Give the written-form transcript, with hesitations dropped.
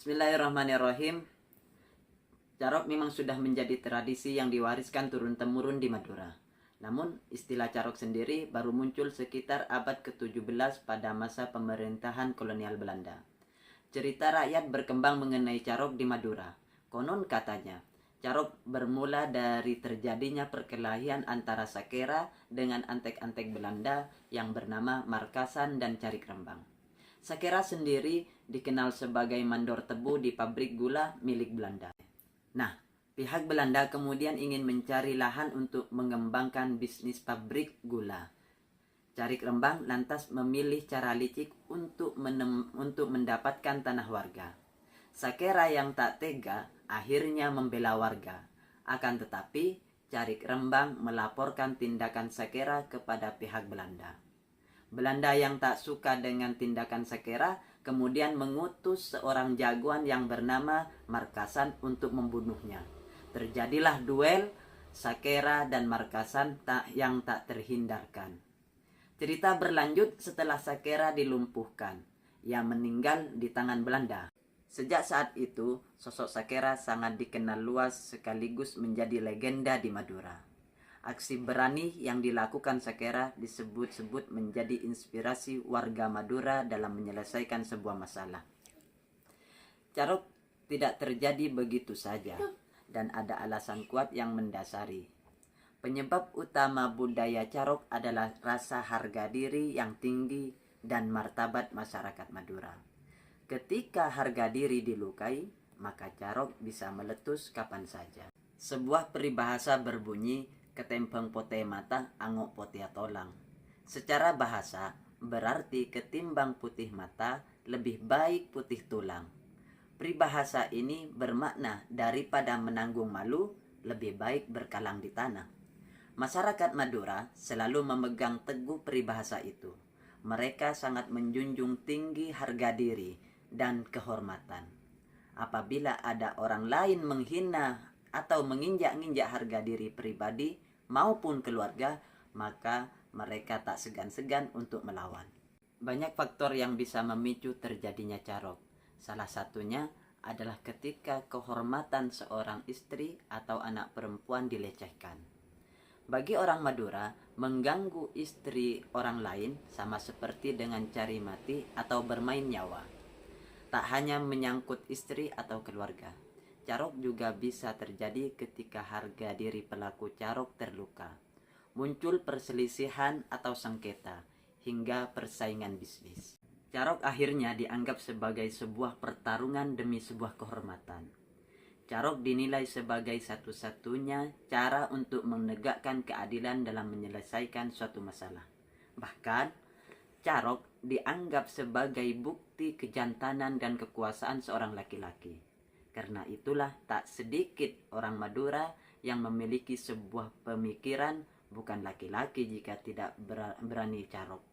Bismillahirrahmanirrahim. Carok memang sudah menjadi tradisi yang diwariskan turun-temurun di Madura. Namun, istilah carok sendiri baru muncul sekitar abad ke-17 pada masa pemerintahan kolonial Belanda. Cerita rakyat berkembang mengenai carok di Madura. Konon katanya, carok bermula dari terjadinya perkelahian antara Sakera dengan antek-antek Belanda yang bernama Markasan dan Carik Rembang. Sakera sendiri dikenal sebagai mandor tebu di pabrik gula milik Belanda. Nah, pihak Belanda kemudian ingin mencari lahan untuk mengembangkan bisnis pabrik gula. Carik Rembang lantas memilih cara licik untuk mendapatkan tanah warga. Sakera yang tak tega akhirnya membela warga. Akan tetapi, Carik Rembang melaporkan tindakan Sakera kepada pihak Belanda. Belanda yang tak suka dengan tindakan Sakera kemudian mengutus seorang jagoan yang bernama Markasan untuk membunuhnya. Terjadilah duel Sakera dan Markasan yang tak terhindarkan. Cerita berlanjut setelah Sakera dilumpuhkan. Ia meninggal di tangan Belanda. Sejak saat itu, sosok Sakera sangat dikenal luas sekaligus menjadi legenda di Madura. Aksi berani yang dilakukan Sakera disebut-sebut menjadi inspirasi warga Madura dalam menyelesaikan sebuah masalah. Carok tidak terjadi begitu saja, dan ada alasan kuat yang mendasari. Penyebab utama budaya carok adalah rasa harga diri yang tinggi dan martabat masyarakat Madura. Ketika harga diri dilukai, maka carok bisa meletus kapan saja. Sebuah peribahasa berbunyi, ketempeng pote mata, angok potea tolang. Secara bahasa, berarti ketimbang putih mata, lebih baik putih tulang. Peribahasa ini bermakna daripada menanggung malu, lebih baik berkalang di tanah. Masyarakat Madura selalu memegang teguh peribahasa itu. Mereka sangat menjunjung tinggi harga diri dan kehormatan. Apabila ada orang lain menghina atau menginjak-injak harga diri pribadi maupun keluarga, maka mereka tak segan-segan untuk melawan. Banyak faktor yang bisa memicu terjadinya carok. Salah satunya adalah ketika kehormatan seorang istri atau anak perempuan dilecehkan. Bagi orang Madura, mengganggu istri orang lain sama seperti dengan cari mati atau bermain nyawa. Tak hanya menyangkut istri atau keluarga, carok juga bisa terjadi ketika harga diri pelaku carok terluka. Muncul perselisihan atau sengketa, hingga persaingan bisnis. Carok akhirnya dianggap sebagai sebuah pertarungan demi sebuah kehormatan. Carok dinilai sebagai satu-satunya cara untuk menegakkan keadilan dalam menyelesaikan suatu masalah. Bahkan, carok dianggap sebagai bukti kejantanan dan kekuasaan seorang laki-laki. Karena itulah tak sedikit orang Madura yang memiliki sebuah pemikiran bukan laki-laki jika tidak berani carok.